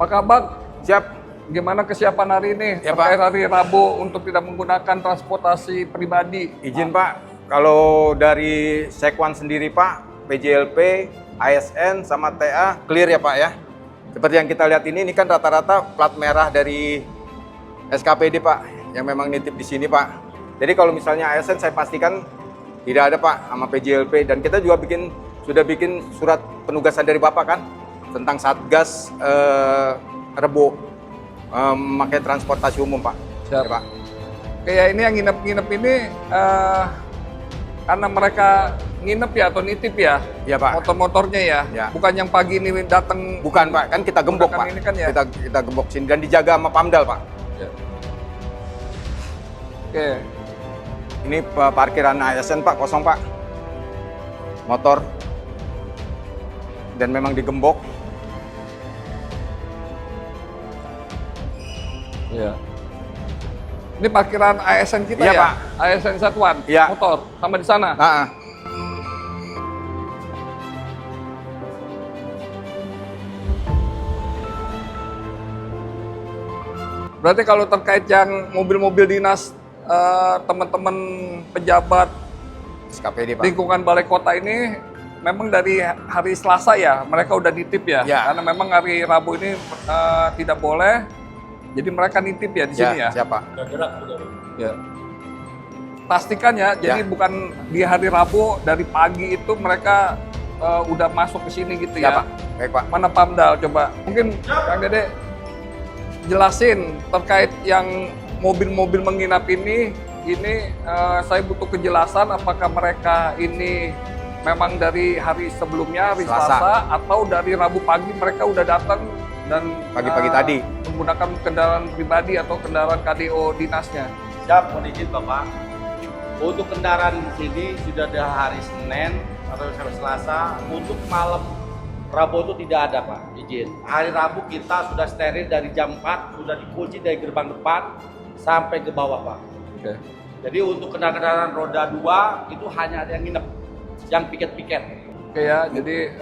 Pak Kabak, Siap. gimana kesiapan hari ini? Ya, terkait Pak. hari Rabu untuk tidak menggunakan transportasi pribadi. Izin Pak, kalau dari Sekwan sendiri Pak, PJLP, ASN sama TA clear ya Pak ya. Seperti yang kita lihat ini kan rata-rata plat merah dari SKPD Pak, yang memang nitip di sini Pak. Jadi kalau misalnya ASN saya pastikan tidak ada Pak sama PJLP, dan kita juga sudah bikin surat penugasan dari Bapak kan tentang Satgas Rebo memakai transportasi umum Pak. Siap. Ya, Pak. Kayak ini yang nginep-nginep ini karena mereka nginep ya atau nitip ya? Iya Pak. Motor-motornya ya? Ya. Bukan yang pagi ini datang. Bukan Pak, kan kita gembok menggunakan Pak. ini kan ya? Kita gembok sini dan dijaga sama Pamdal Pak. Ya. Oke. Ini parkiran ASN Pak, kosong Pak. Motor. Dan memang digembok. Iya. Ini parkiran ASN kita Iya, ya? Pak. ASN Satuan, Iya. motor, sama di sana? Nah, Berarti kalau terkait yang mobil-mobil dinas teman-teman pejabat SKPD Pak. lingkungan balai kota ini memang dari hari Selasa ya mereka udah nitip ya? Ya. Karena memang hari Rabu ini tidak boleh, jadi mereka nitip ya di sini ya? Siapa? Ya. Pastikan ya, jadi Ya. bukan di hari Rabu dari pagi itu mereka udah masuk ke sini gitu ya? Siapa? Baik Pak. Mana Pamdal coba? Mungkin Kang Dede jelasin terkait yang mobil-mobil menginap ini saya butuh kejelasan apakah mereka ini memang dari hari sebelumnya, hari Selasa, atau dari Rabu pagi mereka udah datang dan Pagi-pagi tadi menggunakan kendaraan pribadi atau kendaraan KDO dinasnya. Siap, mohon izin Bapak. Untuk kendaraan di sini sudah ada hari Senin atau hari Selasa. Untuk malam Rabu itu tidak ada Pak, izin. Hari Rabu kita sudah steril dari jam 4, sudah dikunci dari gerbang depan sampai ke bawah Pak. Oke. Jadi untuk kendaraan roda 2 itu hanya ada yang nginep, yang piket-piket. Oke ya, jadi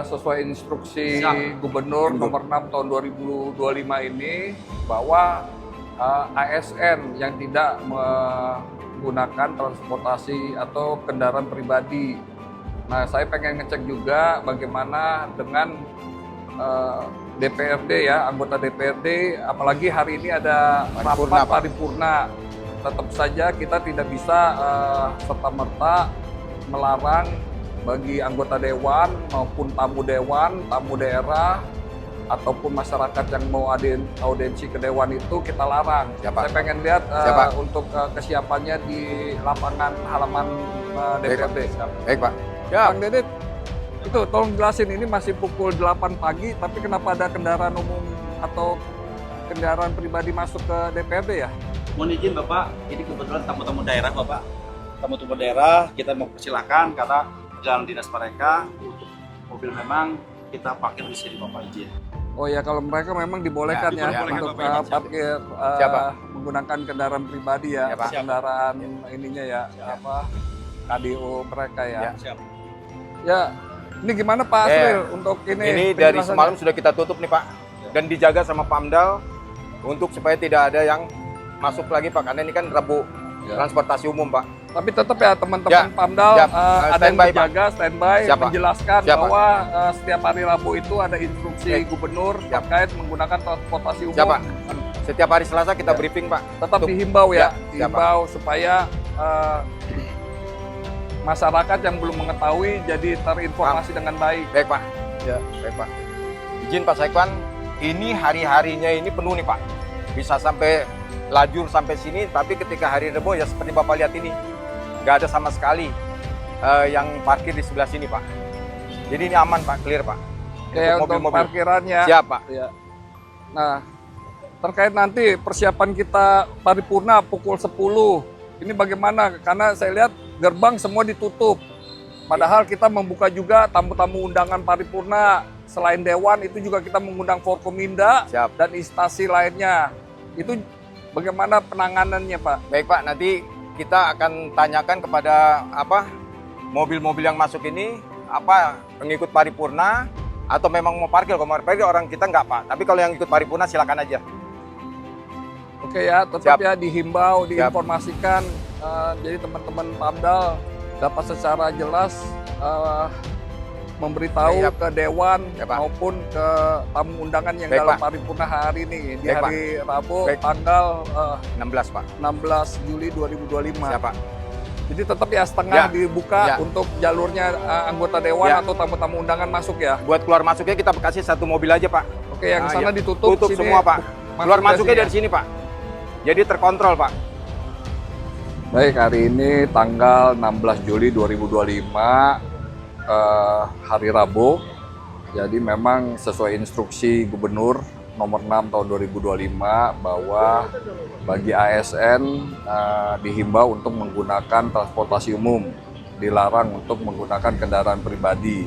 sesuai instruksi Gubernur nomor 6 tahun 2025 ini bahwa ASN yang tidak menggunakan transportasi atau kendaraan pribadi. Nah, saya pengen ngecek juga bagaimana dengan DPRD ya, anggota DPRD, apalagi hari ini ada rapat paripurna. Tetap saja kita tidak bisa serta-merta melarang bagi anggota dewan maupun tamu dewan, tamu daerah, ataupun masyarakat yang mau audiensi ke dewan itu kita larang. Saya pengen lihat untuk kesiapannya di lapangan halaman DPRD. Baik Pak. Kang Dede, itu tolong jelasin, ini masih pukul 8 pagi, tapi kenapa ada kendaraan umum atau kendaraan pribadi masuk ke DPRD ya? Mohon izin Bapak, ini kebetulan tamu-tamu daerah Bapak. Tamu-tamu daerah kita mau persilakan karena perjalanan dinas mereka untuk mobil memang kita parkir di sini Bapak, izin. Oh ya, kalau mereka memang dibolehkan ya, untuk parkir menggunakan kendaraan pribadi ya, kendaraan ininya ya, KDO mereka ya. Siap. Ya, ini gimana Pak Asril untuk ini? Ini dari semalam sudah kita tutup nih Pak, dan dijaga sama Pamdal untuk supaya tidak ada yang masuk lagi Pak, karena ini kan Rabu transportasi umum Pak. Tapi tetap ya teman-teman Pamdal ada yang berjaga, standby, menjelaskan bahwa setiap hari Rabu itu ada instruksi gubernur terkait menggunakan transportasi umum. Setiap hari Selasa kita briefing Pak. Tetap dihimbau ya, dihimbau supaya masyarakat yang belum mengetahui jadi terinformasi dengan baik. Baik Pak. Ya, baik Pak. Izin Pak Sekwan, ini hari-harinya ini penuh nih Pak. Bisa sampai lajur sampai sini, tapi ketika hari Rebo ya seperti Bapak lihat ini, nggak ada sama sekali yang parkir di sebelah sini Pak. Jadi ini aman Pak, clear Pak. Kayak untuk parkirannya. Siap Pak. Ya. Nah, terkait nanti persiapan kita paripurna pukul 10, ini bagaimana? Karena saya lihat gerbang semua ditutup. Padahal kita membuka juga tamu-tamu undangan paripurna. Selain Dewan, itu juga kita mengundang Forkominda dan instansi lainnya. Itu bagaimana penanganannya Pak? Baik Pak, nanti kita akan tanyakan kepada mobil-mobil yang masuk ini, pengikut paripurna, Atau memang mau parkir? Kalau mau parkir orang kita nggak Pak. Tapi kalau yang ikut paripurna silakan aja. Oke ya, tetap Siap. ya dihimbau, Siap. diinformasikan. Jadi teman-teman Pamdal dapat secara jelas memberitahu Ya, ke Dewan Ya, Pak. maupun ke tamu undangan yang Baik, dalam Pak. paripurna hari ini di Baik, Pak. hari Rabu Baik. tanggal 16 Pak. 16 Juli 2025. Siap Pak. Jadi tetap ya setengah Ya. dibuka Ya. untuk jalurnya anggota Dewan Ya. atau tamu-tamu undangan masuk ya. Buat keluar masuknya kita kasih satu mobil aja Pak. Oke, yang Ah, sana ya. ditutup. Tutup sini semua Pak. Keluar masuk masuknya sini dari sini Pak. Jadi terkontrol Pak. Baik, hari ini tanggal 16 Juli 2025, hari Rabu. Jadi memang sesuai instruksi Gubernur nomor 6 tahun 2025 bahwa bagi ASN dihimbau untuk menggunakan transportasi umum, dilarang untuk menggunakan kendaraan pribadi.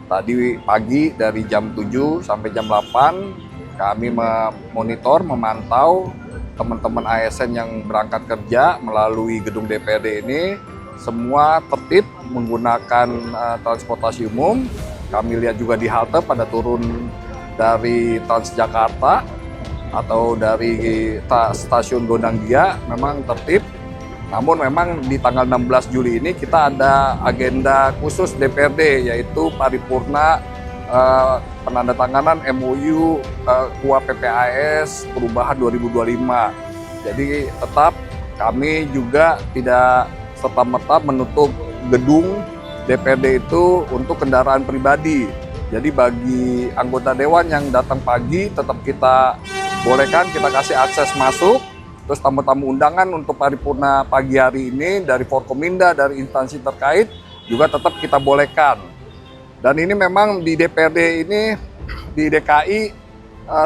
Tadi pagi dari jam 7 sampai jam 8 kami memonitor, memantau teman-teman ASN yang berangkat kerja melalui gedung DPRD ini semua tertib menggunakan transportasi umum. Kami lihat juga di halte pada turun dari Transjakarta atau dari stasiun Gondangdia memang tertib. Namun memang di tanggal 16 Juli ini kita ada agenda khusus DPRD yaitu paripurna penandatanganan MOU KUA PPAS perubahan 2025. Jadi tetap kami juga tidak serta-merta menutup gedung DPRD itu untuk kendaraan pribadi. Jadi bagi anggota dewan yang datang pagi tetap kita bolehkan, kita kasih akses masuk. Terus tamu-tamu undangan untuk paripurna pagi hari ini dari Forkominda, dari instansi terkait juga tetap kita bolehkan. Dan ini memang di DPRD ini, di DKI,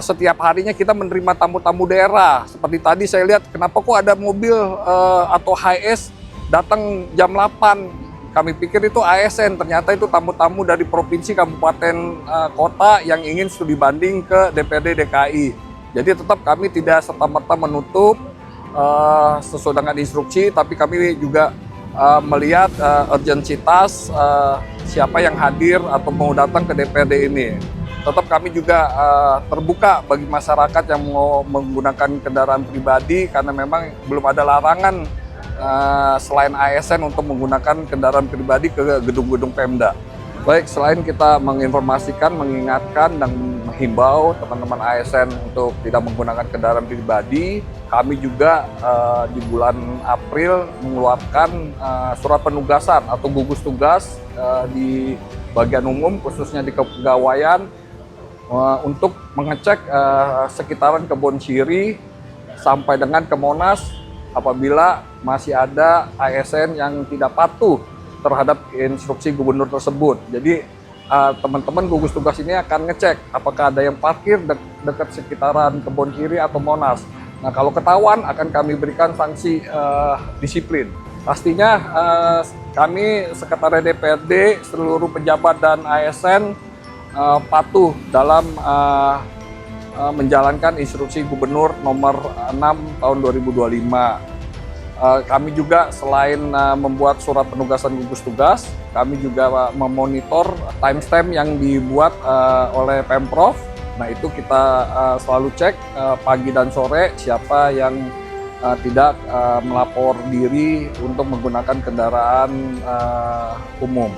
setiap harinya kita menerima tamu-tamu daerah. Seperti tadi saya lihat, kenapa kok ada mobil atau HS datang jam 8. Kami pikir itu ASN, ternyata itu tamu-tamu dari provinsi, kabupaten, kota yang ingin studi banding ke DPRD DKI. Jadi tetap kami tidak serta-merta menutup sesuai dengan instruksi, tapi kami juga melihat urgensitas siapa yang hadir atau mau datang ke DPRD ini. Tetap kami juga terbuka bagi masyarakat yang mau menggunakan kendaraan pribadi karena memang belum ada larangan selain ASN untuk menggunakan kendaraan pribadi ke gedung-gedung Pemda. Baik, selain kita menginformasikan, mengingatkan, dan menghimbau teman-teman ASN untuk tidak menggunakan kendaraan pribadi, kami juga di bulan April mengeluarkan surat penugasan atau gugus tugas di bagian umum, khususnya di kepegawaian, untuk mengecek sekitaran Kebon Siri sampai dengan ke Monas apabila masih ada ASN yang tidak patuh terhadap instruksi gubernur tersebut. Jadi teman-teman gugus tugas ini akan ngecek apakah ada yang parkir dekat sekitaran Kebon Kiri atau Monas. Nah, kalau ketahuan akan kami berikan sanksi disiplin. Pastinya kami Sekretariat DPRD, seluruh pejabat dan ASN patuh dalam menjalankan instruksi Gubernur nomor 6 tahun 2025. Kami juga selain membuat surat penugasan gugus tugas, kami juga memonitor timestamp yang dibuat oleh Pemprov. Nah, itu kita selalu cek pagi dan sore siapa yang tidak melapor diri untuk menggunakan kendaraan umum.